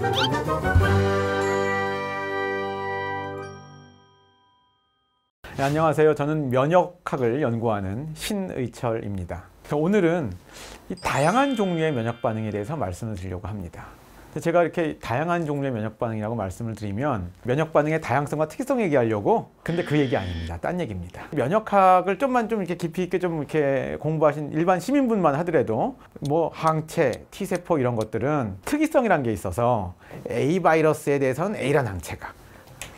네, 안녕하세요. 저는 면역학을 연구하는 신의철입니다. 오늘은 이 다양한 종류의 면역 반응에 대해서 말씀을 드리려고 합니다. 제가 이렇게 다양한 종류의 면역 반응이라고 말씀을 드리면 면역 반응의 다양성과 특이성 얘기하려고, 근데 그 얘기 아닙니다. 딴 얘기입니다. 면역학을 좀만 이렇게 깊이 있게 좀 이렇게 공부하신 일반 시민분만 하더라도 뭐 항체, T세포 이런 것들은 특이성이란 게 있어서 A 바이러스에 대해서는 A라는 항체가,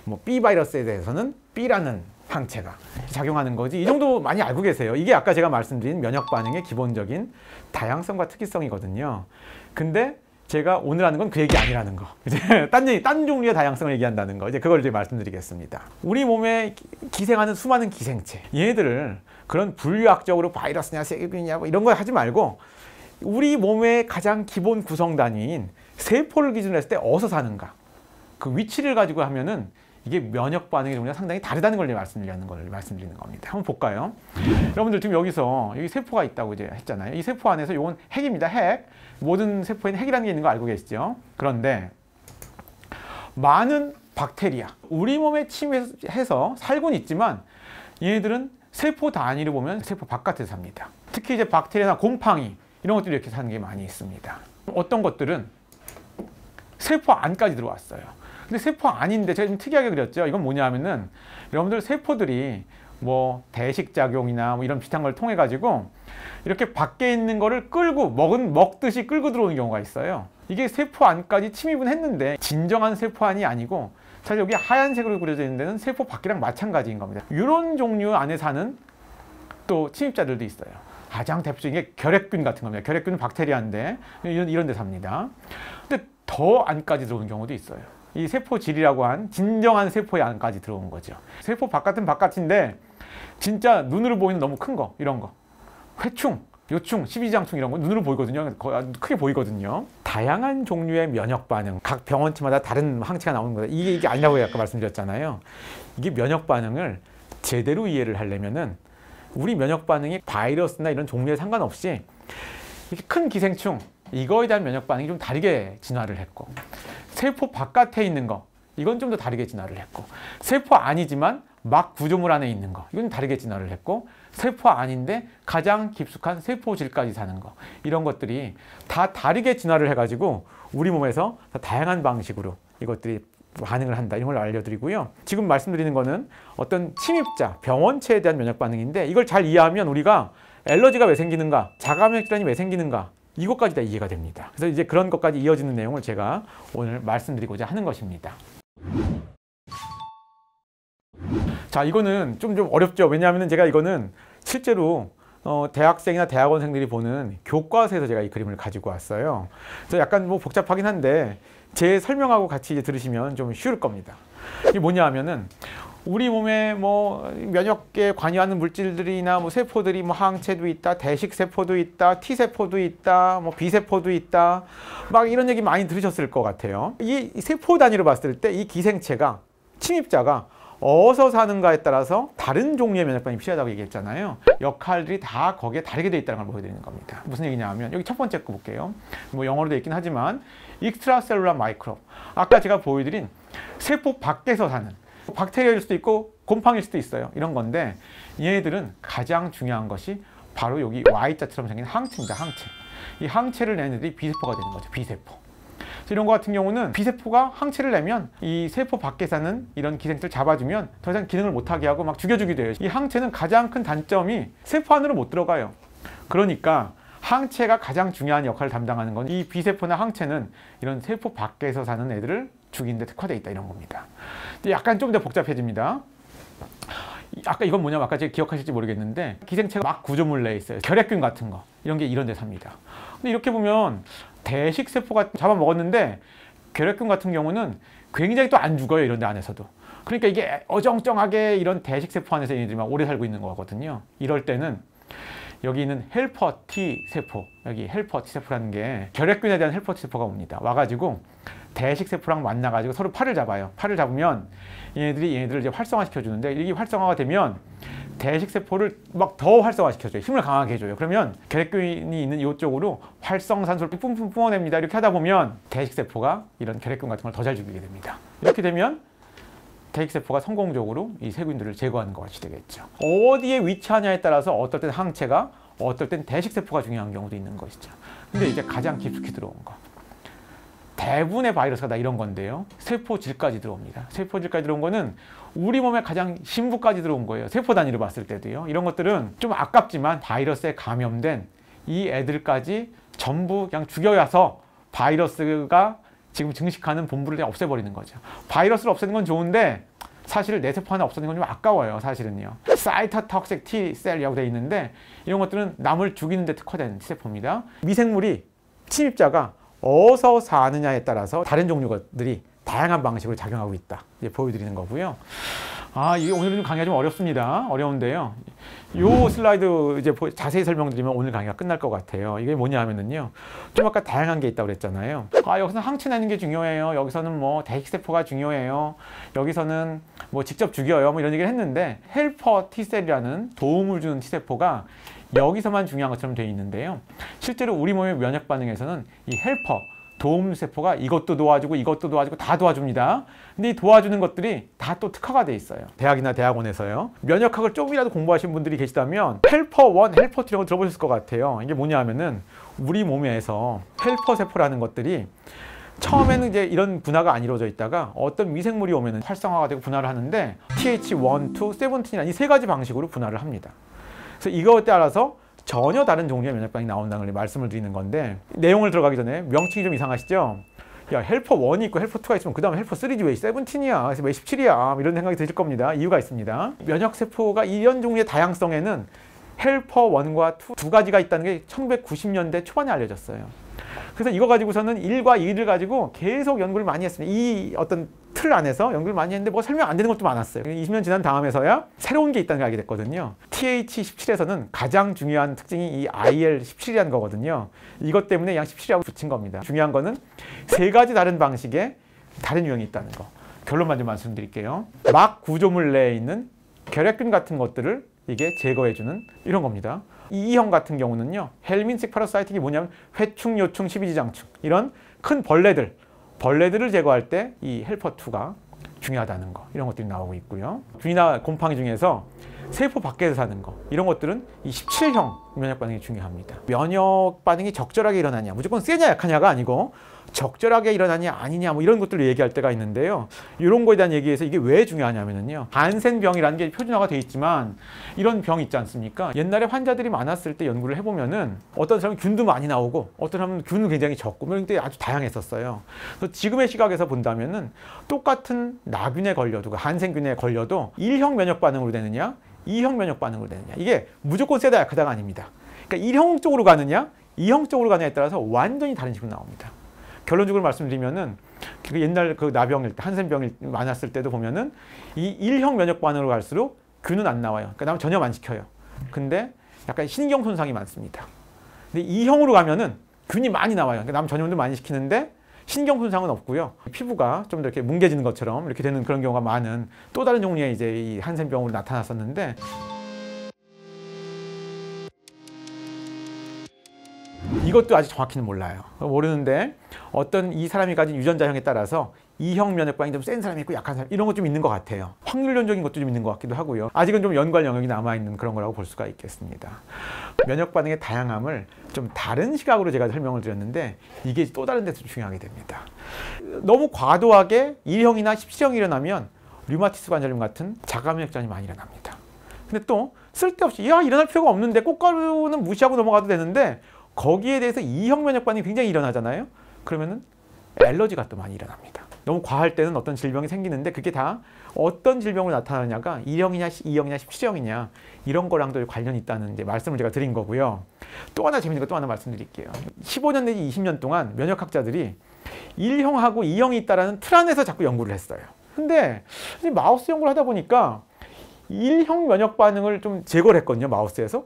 뭐 B 바이러스에 대해서는 B라는 항체가 작용하는 거지, 이 정도 많이 알고 계세요. 이게 아까 제가 말씀드린 면역 반응의 기본적인 다양성과 특이성이거든요. 근데 제가 오늘 하는 건 그 얘기 아니라는 거, 이제 딴 종류의 다양성을 얘기한다는 거, 이제 그걸 이제 말씀드리겠습니다. 우리 몸에 기생하는 수많은 기생체, 얘네들을 그런 분류학적으로 바이러스냐 세균이냐 뭐 이런 거 하지 말고 우리 몸의 가장 기본 구성 단위인 세포를 기준으로 했을 때 어디서 사는가, 그 위치를 가지고 하면은 이게 면역 반응의 종류가 상당히 다르다는 걸 말씀드리는 겁니다. 한번 볼까요? 여러분들 지금 여기서 여기 세포가 있다고 이제 했잖아요. 이 세포 안에서 이건 핵입니다. 핵. 모든 세포에는 핵이라는 게 있는 거 알고 계시죠? 그런데 많은 박테리아, 우리 몸에 침해해서 살고는 있지만 얘네들은 세포 단위로 보면 세포 바깥에서 삽니다. 특히 이제 박테리아나 곰팡이 이런 것들이 이렇게 사는 게 많이 있습니다. 어떤 것들은 세포 안까지 들어왔어요. 근데 세포 아닌데 제가 좀 특이하게 그렸죠. 이건 뭐냐 하면은 여러분들 세포들이 뭐 대식작용이나 뭐 이런 비슷한 걸 통해 가지고 이렇게 밖에 있는 거를 끌고 먹듯이 끌고 들어오는 경우가 있어요. 이게 세포 안까지 침입은 했는데 진정한 세포 안이 아니고 사실 여기 하얀색으로 그려져 있는 데는 세포 밖이랑 마찬가지인 겁니다. 이런 종류 안에 사는 또 침입자들도 있어요. 가장 대표적인 게 결핵균 같은 겁니다. 결핵균은 박테리아인데 이런 데 삽니다. 근데 더 안까지 들어오는 경우도 있어요. 이 세포질이라고 한 진정한 세포의 안까지 들어온 거죠. 세포 바깥은 바깥인데 진짜 눈으로 보이는 너무 큰 거, 이런 거, 회충, 요충, 십이장충 이런 거 눈으로 보이거든요. 크게 보이거든요. 다양한 종류의 면역 반응, 각 병원체마다 다른 항체가 나오는 거다. 이게 아니라고 아까 말씀드렸잖아요. 이게 면역 반응을 제대로 이해를 하려면은 우리 면역 반응이 바이러스나 이런 종류에 상관없이 이렇게 큰 기생충, 이거에 대한 면역 반응이 좀 다르게 진화를 했고, 세포 바깥에 있는 거, 이건 좀 더 다르게 진화를 했고, 세포 아니지만 막 구조물 안에 있는 거, 이건 다르게 진화를 했고, 세포 아닌데 가장 깊숙한 세포질까지 사는 거, 이런 것들이 다 다르게 진화를 해가지고 우리 몸에서 다양한 방식으로 이것들이 반응을 한다, 이런 걸 알려드리고요. 지금 말씀드리는 거는 어떤 침입자, 병원체에 대한 면역 반응인데, 이걸 잘 이해하면 우리가 알러지가 왜 생기는가, 자가면역 질환이 왜 생기는가, 이것까지 다 이해가 됩니다. 그래서 이제 그런 것까지 이어지는 내용을 제가 오늘 말씀드리고자 하는 것입니다. 자, 이거는 좀 어렵죠. 왜냐하면 제가 이거는 실제로 대학생이나 대학원생들이 보는 교과서에서 제가 이 그림을 가지고 왔어요. 그래서 약간 뭐 복잡하긴 한데 제 설명하고 같이 이제 들으시면 좀 쉬울 겁니다. 이게 뭐냐 하면은 우리 몸에 뭐 면역에 관여하는 물질들이나 뭐 세포들이 뭐 항체도 있다, 대식세포도 있다, T세포도 있다, 뭐 B세포도 있다, 막 이런 얘기 많이 들으셨을 것 같아요. 이 세포 단위로 봤을 때 이 기생체가, 침입자가 어디서 사는가에 따라서 다른 종류의 면역 반응이 필요하다고 얘기했잖아요. 역할들이 다 거기에 다르게 돼 있다는 걸 보여드리는 겁니다. 무슨 얘기냐 하면 여기 첫 번째 거 볼게요. 뭐 영어로 돼 있긴 하지만 익스트라셀룰라 마이크로브, 아까 제가 보여드린 세포 밖에서 사는 박테리아일 수도 있고 곰팡이일 수도 있어요. 이런 건데 얘네들은 가장 중요한 것이 바로 여기 Y자처럼 생긴 항체입니다. 항체. 이 항체를 내는 애들이 B세포가 되는 거죠. B세포. 이런 거 같은 경우는 B세포가 항체를 내면 이 세포 밖에 사는 이런 기생체를 잡아주면 더 이상 기능을 못하게 하고 막 죽여주기도 해요. 이 항체는 가장 큰 단점이 세포 안으로 못 들어가요. 그러니까 항체가 가장 중요한 역할을 담당하는 건 이 B세포나 항체는 이런 세포 밖에서 사는 애들을 죽이는 데 특화되어 있다, 이런 겁니다. 약간 좀 더 복잡해집니다. 아까 이건 뭐냐면 아까 제가 기억하실지 모르겠는데 기생체가 막 구조물 내에 있어요. 결핵균 같은 거, 이런 게 이런 데 삽니다. 근데 이렇게 보면 대식세포가 잡아먹었는데 결핵균 같은 경우는 굉장히 또 안 죽어요, 이런 데 안에서도. 그러니까 이게 어정쩡하게 이런 대식세포 안에서 얘네들이 막 오래 살고 있는 거거든요. 이럴 때는 여기 있는 헬퍼 T세포, 여기 헬퍼 T세포라는 게 결핵균에 대한 헬퍼 T세포가 옵니다. 와가지고 대식 세포랑 만나가지고 서로 팔을 잡아요. 팔을 잡으면 얘네들을 이제 활성화시켜 주는데, 이게 활성화가 되면 대식 세포를 막 더 활성화시켜줘요. 힘을 강하게 해줘요. 그러면 결핵균이 있는 이쪽으로 활성산소를 뿜뿜 뿜어냅니다. 이렇게 하다 보면 대식 세포가 이런 결핵균 같은 걸 더 잘 죽이게 됩니다. 이렇게 되면 대식 세포가 성공적으로 이 세균들을 제거하는 것이 되겠죠. 어디에 위치하냐에 따라서 어떨 땐 항체가, 어떨 땐 대식 세포가 중요한 경우도 있는 것이죠. 근데 이제 가장 깊숙이 들어온 거, 대부분의 바이러스가 다 이런 건데요. 세포질까지 들어옵니다. 세포질까지 들어온 거는 우리 몸에 가장 심부까지 들어온 거예요. 세포 단위로 봤을 때도요. 이런 것들은 좀 아깝지만 바이러스에 감염된 이 애들까지 전부 그냥 죽여야서 바이러스가 지금 증식하는 본부를 그냥 없애버리는 거죠. 바이러스를 없애는 건 좋은데 사실 내 세포 하나 없애는 건 좀 아까워요. 사실은요. 사이토톡식 T셀이라고 되어 있는데 이런 것들은 남을 죽이는 데 특화된 T세포입니다. 미생물이 침입자가 어디서 사느냐에 따라서 다른 종류들이 다양한 방식으로 작용하고 있다. 이제 보여드리는 거고요. 이게 오늘은 좀 강의가 좀 어렵습니다. 어려운데요. 이 슬라이드 이제 자세히 설명드리면 오늘 강의가 끝날 것 같아요. 이게 뭐냐 하면은요. 좀 아까 다양한 게 있다고 그랬잖아요. 여기서는 항체 내는 게 중요해요. 여기서는 뭐 대식세포가 중요해요. 여기서는 뭐 직접 죽여요. 뭐 이런 얘기를 했는데 헬퍼 T셀이라는 도움을 주는 T세포가 여기서만 중요한 것처럼 되어 있는데요. 실제로 우리 몸의 면역 반응에서는 이 헬퍼, 도움세포가 이것도 도와주고 이것도 도와주고 다 도와줍니다. 근데 이 도와주는 것들이 다 또 특화가 돼 있어요. 대학이나 대학원에서요. 면역학을 조금이라도 공부하신 분들이 계시다면 헬퍼 1, 헬퍼 2 이런 거 들어보셨을 것 같아요. 이게 뭐냐 하면은 우리 몸에서 헬퍼 세포라는 것들이 처음에는 이제 이런 분화가 안 이루어져 있다가 어떤 미생물이 오면은 활성화가 되고 분화를 하는데 TH1, 2, 17이라는 이 세 가지 방식으로 분화를 합니다. 그래서 이거에 따라서 전혀 다른 종류의 면역 반응이 나온다는 걸 말씀을 드리는 건데, 내용을 들어가기 전에 명칭이 좀 이상하시죠? 야, 헬퍼 1이 있고 헬퍼 2가 있으면 그 다음에 헬퍼 3지 왜 17이야? 그래서 왜 17이야? 이런 생각이 드실 겁니다. 이유가 있습니다. 면역세포가 이런 종류의 다양성에는 헬퍼 1과 2 두 가지가 있다는 게 1990년대 초반에 알려졌어요. 그래서 이거 가지고서는 1과 2를 가지고 계속 연구를 많이 했습니다. 이 어떤 틀 안에서 연구를 많이 했는데 뭐 설명 안 되는 것도 많았어요. 20년 지난 다음에서야 새로운 게 있다는 걸 알게 됐거든요. TH17에서는 가장 중요한 특징이 이 IL17이라는 거거든요. 이것 때문에 그냥 17이라고 붙인 겁니다. 중요한 거는 세 가지 다른 방식의 다른 유형이 있다는 거. 결론만 좀 말씀드릴게요. 막 구조물 내에 있는 결핵균 같은 것들을 이게 제거해주는 이런 겁니다. 이형 같은 경우는요, 헬민식 파라사이틱이 뭐냐면 회충, 요충, 십이지장충 이런 큰 벌레들을 제거할 때 이 헬퍼2가 중요하다는 거, 이런 것들이 나오고 있고요. 균이나 곰팡이 중에서 세포 밖에서 사는 거, 이런 것들은 이 17형 면역 반응이 중요합니다. 면역 반응이 적절하게 일어나냐, 무조건 세냐 약하냐가 아니고 적절하게 일어나냐 아니냐 뭐 이런 것들을 얘기할 때가 있는데요. 이런 거에 대한 얘기에서 이게 왜 중요하냐면요. 한센병이라는 게 표준화가 돼 있지만 이런 병 있지 않습니까? 옛날에 환자들이 많았을 때 연구를 해보면은 어떤 사람은 균도 많이 나오고 어떤 사람은 균은 굉장히 적고 이런 게 아주 다양했었어요. 그래서 지금의 시각에서 본다면은 똑같은 나균에 걸려도, 한센균에 걸려도 1형 면역 반응으로 되느냐 2형 면역 반응으로 되느냐, 이게 무조건 세다 약하다가 아닙니다. 그러니까 1형 쪽으로 가느냐 2형 쪽으로 가느냐에 따라서 완전히 다른 식으로 나옵니다. 결론적으로 말씀드리면은 그 옛날 그 나병일 때, 한센병이 많았을 때도 보면은 이 1형 면역 반응으로 갈수록 균은 안 나와요. 그러니까 남 전염 안 시켜요. 근데 약간 신경 손상이 많습니다. 근데 2형으로 가면은 균이 많이 나와요. 그러니까 남 전염도 많이 시키는데 신경 손상은 없고요. 피부가 좀 더 이렇게 뭉개지는 것처럼 이렇게 되는 그런 경우가 많은 또 다른 종류의 이제 이 한센병으로 나타났었는데, 이것도 아직 정확히는 몰라요. 모르는데 어떤 이 사람이 가진 유전자형에 따라서 2형 면역 반응이 좀 센 사람이 있고 약한 사람, 이런 것 좀 있는 것 같아요. 확률론적인 것도 좀 있는 것 같기도 하고요. 아직은 좀 연구할 영역이 남아있는 그런 거라고 볼 수가 있겠습니다. 면역 반응의 다양함을 좀 다른 시각으로 제가 설명을 드렸는데 이게 또 다른 데서 중요하게 됩니다. 너무 과도하게 1형이나 17형이 일어나면 류마티스 관절염 같은 자가면역 질환이 많이 일어납니다. 근데 또 쓸데없이 일어날 필요가 없는데 꽃가루는 무시하고 넘어가도 되는데 거기에 대해서 2형 면역 반응이 굉장히 일어나잖아요. 그러면은 알러지가 또 많이 일어납니다. 너무 과할 때는 어떤 질병이 생기는데 그게 다 어떤 질병으로 나타나냐가 1형이냐 2형이냐 17형이냐 이런 거랑도 관련이 있다는 이제 말씀을 제가 드린 거고요. 또 하나 재밌는 거 또 하나 말씀드릴게요. 15년 내지 20년 동안 면역학자들이 1형하고 2형이 있다는 틀 안에서 자꾸 연구를 했어요. 근데 마우스 연구를 하다 보니까 1형 면역 반응을 좀 제거를 했거든요. 마우스에서.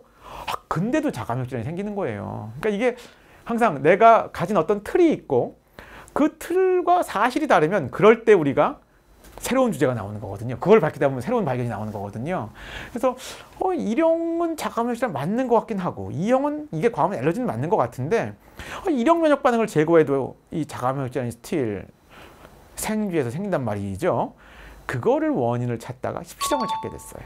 근데도 자가면역 질환이 생기는 거예요. 그러니까 이게 항상 내가 가진 어떤 틀이 있고 그 틀과 사실이 다르면 그럴 때 우리가 새로운 주제가 나오는 거거든요. 그걸 밝히다 보면 새로운 발견이 나오는 거거든요. 그래서 일형은 자가면역질환 맞는 것 같긴 하고 E형은 이게 과하면 알러지는 맞는 것 같은데 일형 면역 반응을 제거해도 이 자가면역질환이 스틸 생쥐에서 생긴단 말이죠. 그거를 원인을 찾다가 십시령을 찾게 됐어요.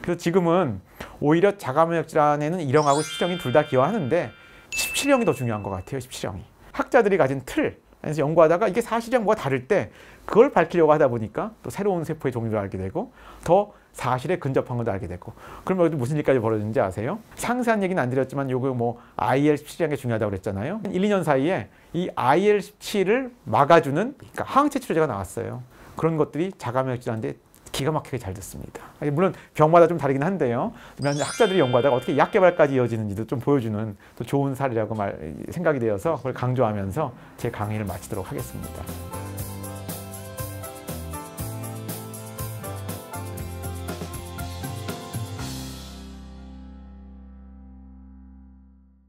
그래서 지금은 오히려 자가면역질환에는 일형하고 십시령이 둘 다 기여하는데 십시령이 더 중요한 것 같아요. 십시령이 학자들이 가진 틀 그래서 연구하다가 이게 사실이랑 뭐가 다를 때 그걸 밝히려고 하다 보니까 또 새로운 세포의 종류를 알게 되고 더 사실에 근접한 것도 알게 되고 그럼 여기 무슨 일까지 벌어지는지 아세요? 상세한 얘기는 안 드렸지만 요거 뭐 IL-17이라는 게 중요하다고 그랬잖아요. 1, 2년 사이에 이 IL-17을 막아주는 그러니까 항체 치료제가 나왔어요. 그런 것들이 자가면역질환인데 기가 막히게 잘 됐습니다. 물론 병마다 좀 다르긴 한데요. 학자들이 연구하다가 어떻게 약 개발까지 이어지는지도 좀 보여주는 또 좋은 사례라고 생각이 되어서 그걸 강조하면서 제 강의를 마치도록 하겠습니다.